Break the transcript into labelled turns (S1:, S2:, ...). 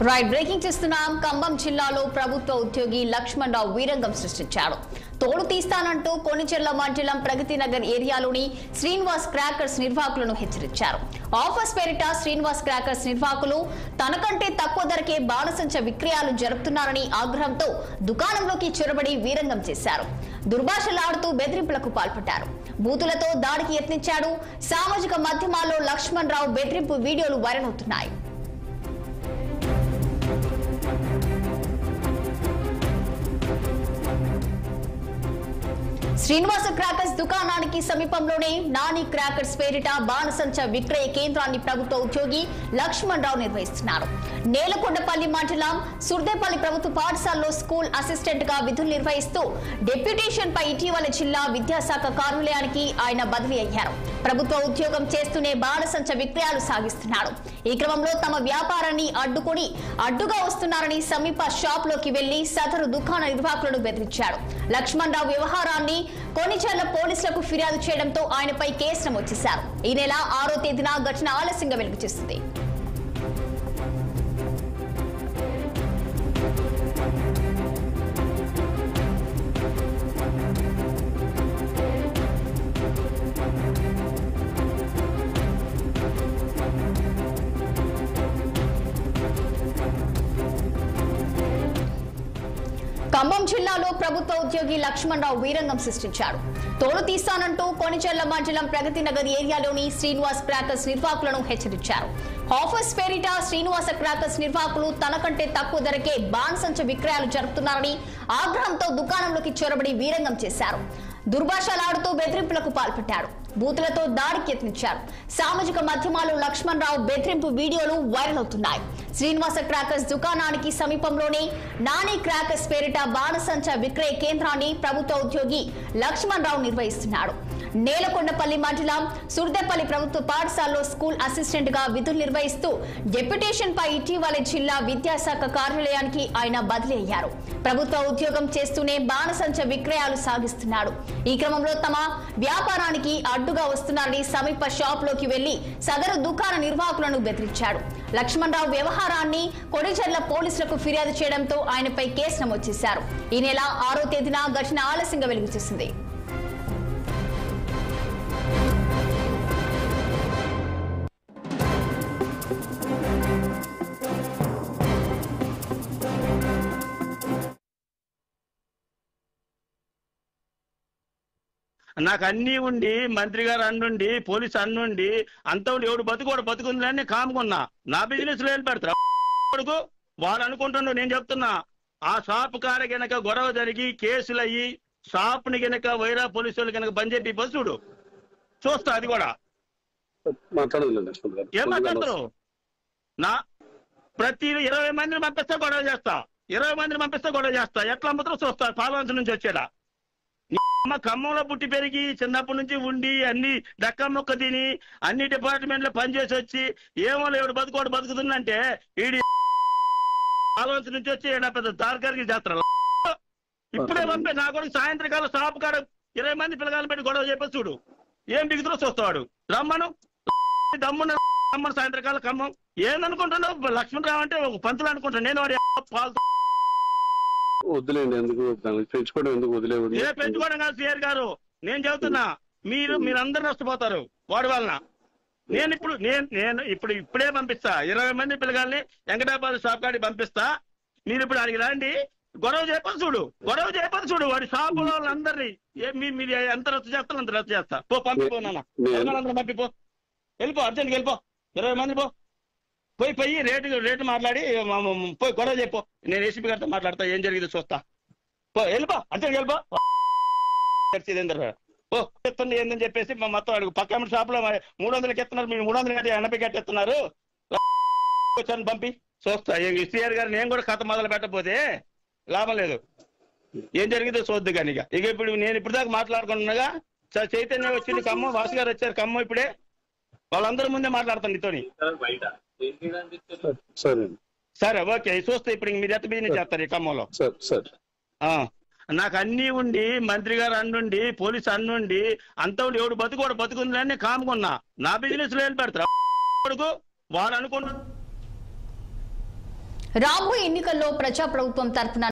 S1: Right breaking చేస్తున్నాం. ఖమ్మం జిల్లాలో ప్రభుత్వ ఉద్యోగి లక్ష్మణ్ రావు వీరంగం సృష్టించాడు. తోడు తీస్తానంటూ కొనిచెర్ల మండలం ప్రగతి నగర్ ఏరియాలోని శ్రీనివాస్ క్రాకర్స్ నిర్వాహకులను హెచ్చరించారు. ఆఫర్స్ పేరిట శ్రీనివాస్ క్రాకర్స్ నిర్వాహకులు తనకంటే తక్కువ ధరకే బాణసంచ విక్రయాలు జరుపుతున్నారని ఆగ్రహంతో దుకాణంలోకి చొరబడి వీరంగం చేశారు. దుర్భాషలాడుతూ బెదిరింపులకు పాల్పడ్డారు. బూతులతో దాడికి యత్నించాడు. సామాజిక మాధ్యమాల్లో లక్ష్మణ్ రావు బెదిరింపు వీడియోలు వైరల్ అవుతున్నాయి. శ్రీనివాస క్రాకర్స్ దుకాణానికి సమీపంలోనే నాని క్రాకర్స్ పేరిట బాణసంచ విక్రయ కేంద్రాన్ని ప్రభుత్వ ఉద్యోగి లక్ష్మణ్ రావు నిర్వహిస్తున్నారు. నేలకొండపల్లి మండలం సుర్దేపల్లి ప్రభుత్వ పాఠశాలలో స్కూల్ అసిస్టెంట్ గా విధులు నిర్వహిస్తూ డెప్యుటేషన్ పై ఇటీవల జిల్లా విద్యాశాఖ కార్యాలయానికి ఆయన బదిలీ అయ్యారు. ప్రభుత్వ ఉద్యోగం చేస్తూనే బాణసంచ విక్రయాలు సాగిస్తున్నాడు. ఈ క్రమంలో తమ వ్యాపారాన్ని అడ్డుగా వస్తున్నారని సమీప షాప్ లోకి వెళ్లి సదరు దుకాణ నిర్వాహకులను బెదిరించాడు. లక్ష్మణ్ రావు వ్యవహారాన్ని కొనిచెర్ల పోలీసులకు ఫిర్యాదు చేయడంతో ఆయనపై కేసు నమోదు చేశారు. ఈ నెల 6వ తేదీన ఘటన ఆలస్యంగా వెలుగు చూస్తుంది. ఖమ్మం జిల్లాలో ప్రభుత్వ ఉద్యోగి లక్ష్మణ్ రావు వీరంగం సృష్టించాడు. తోడు తీస్తానంటూ కొనిచెర్ల మండలం ప్రగతి నగర్ ఏరియాలోని శ్రీనివాస్ క్రాకర్స్ నిర్వాహకులను హెచ్చరించారు. ఆఫర్స్ పేరిట శ్రీనివాస క్రాకర్స్ నిర్వాహకులు తనకంటే తక్కువ ధరకే బాణసంచ విక్రయాలు జరుపుతున్నారని ఆగ్రహంతో దుకాణంలోకి చొరబడి వీరంగం చేశారు. దుర్భాషలాడుతూ బెదిరింపులకు పాల్పడ్డాడు. బూతులతో దాడికి యత్నించారు. సామాజిక మాధ్యమాల్లో లక్ష్మణ్ రావు బెదిరింపు వీడియోలు వైరల్ అవుతున్నాయి. శ్రీనివాస క్రాకర్స్ దుకాణానికి సమీపంలోనే నాని క్రాకర్స్ పేరిట బాణసంచ విక్రయ కేంద్రాన్ని ప్రభుత్వ ఉద్యోగి లక్ష్మణ్ రావు నిర్వహిస్తున్నాడు. నేలకొండపల్లి మండలం సుర్దేపల్లి ప్రభుత్వ పాఠశాలలో స్కూల్ అసిస్టెంట్ గా విధులు నిర్వహిస్తూ డెప్యుటేషన్ పై ఇటీవల జిల్లా విద్యాశాఖ కార్యాలయానికి ఆయన బదిలీ అయ్యారు. ప్రభుత్వ ఉద్యోగం చేస్తూనే బాణసంచ విక్రయాలు సాగిస్తున్నాడు. ఈ క్రమంలో తమ వ్యాపారానికి అడ్డుగా వస్తున్నారని సమీప షాప్ లోకి వెళ్లి సదరు దుకాణ నిర్వాహకులను బెదిరించాడు. లక్ష్మణ్ రావు వ్యవహారాన్ని కొనిచెర్ల పోలీసులకు ఫిర్యాదు చేయడంతో ఆయనపై కేసు నమోదు చేశారు. ఈ నెల 6వ తేదీన ఘటన ఆలస్యంగా వెలుగు చూసింది.
S2: నాకు అన్నీ ఉండి మంత్రి గారు అన్నుండి పోలీసు అన్నుండి అంత ఉండి ఎవడు బతుకుందని కాముకున్నా. నా బిజినెస్ లో ఏం పెడతారు కొడుకు వారు అనుకుంటున్నా. నేను చెప్తున్నా ఆ షాప్ కాడ గనక గొడవ జరిగి కేసులు అయ్యి షాప్ ని గనక వైరా పోలీసు వాళ్ళు కనుక బంద్ చెప్పి చూడు చూస్తా. అది కూడా ఏం మాట్లాడతారు? నా ప్రతి 20 మందిని పంపిస్తే గొడవ చేస్తా. 20 మందిని పంపిస్తే గొడవ చేస్తా. ఎట్లా అమ్ముతారో చూస్తా. పాలవంచ నుంచి వచ్చేదా ఖమ్మంలో పుట్టి పెరిగి చిన్నప్పటి నుంచి ఉండి అన్ని డక్క మొక్క తిని అన్ని డిపార్ట్మెంట్లో పనిచేసి వచ్చి ఏమో ఎవడు బతుకుతుందంటే ఈడి ఆలోచన నుంచి వచ్చి పెద్ద దార్గారికి చేస్తారు. ఇప్పుడే పంపే నా కొడుకు సాయంత్రకాలం షాప్ కాడ 20 మంది పిల్లగాలను పెట్టి గొడవ చెప్పేసి చూడు ఏం బిగుతులో చూస్తాడు. రమ్మను రమ్మను సాయంత్రకాలం ఖమ్మం. ఏందనుకుంటున్నావు? లక్ష్మణ్ రావు అంటే ఒక పంతులు అనుకుంటాను నేను. వాడి పాలు
S3: వదిలేండి, ఎందుకు పెంచుకోవడం ఎందుకు వదిలేవు?
S2: ఏ పెంచుకోవడం కాదు సిఆర్ గారు, నేను చెబుతున్నా మీరందరూ నష్టపోతారు వాడి వలన. నేను ఇప్పుడే పంపిస్తా 20 మంది పిల్లగాల్ని వెంకటాబాద్ షాప్ కాడికి పంపిస్తా. మీరు ఇప్పుడు అడిగి రండి. గొడవ చేయపని చూడు వాడి షాపు వాళ్ళందరినీ మీరు ఎంత రద్దు చేస్తారో అంత రద్దు చేస్తా. పంపిపో నాన్న పంపిపో. వెళ్ళిపో అర్జెంట్కి వెళ్ళిపో. 20 మంది పోయి రేటు మాట్లాడి పోయి గొడవ చెప్పు. నేను ఏసీపీ గారితో మాట్లాడతా. ఏం జరిగిందో చూస్తా. వెళ్ళిపో అర్జెంట్కి వెళ్ళిపో. చెప్తుంది ఏందని చెప్పేసి మొత్తం అడుగు. పక్క షాప్ లో 300కి ఎత్తున్నారు. మీరు 380 కట్టేస్తున్నారు. వచ్చాను పంపి చూస్తా. సిఆర్ గారు నేను కూడా కథ మొదలు పెట్టకపోతే లాభం లేదు. ఏం జరిగిందో చూద్దు కానీ ఇక ఇప్పుడు నేను ఇప్పుడు దాకా మాట్లాడుకుంటున్నాగా. చైతన్య వచ్చింది ఖమ్మం, వాసు గారు వచ్చారు ఖమ్మం. ఇప్పుడే వాళ్ళందరి ముందే మాట్లాడతాను నీతోని. సరే ఓకే చూస్తే ఇప్పుడు మీరు ఎంత బిజినెస్ చేస్తారు ఈ ఖమ్మంలో? నాకు అన్నీ ఉండి మంత్రి గారు అన్నుండి పోలీసు అన్నుండి అంత ఉండి ఎవడు బతుకుందని కాముకున్నా. నా బిజినెస్ లో ఏం పెడతారు కొడుకు వారు అనుకుంటున్నారు.
S1: రాబోయే ఎన్నికల్లో ప్రజాప్రభుత్వం తరఫున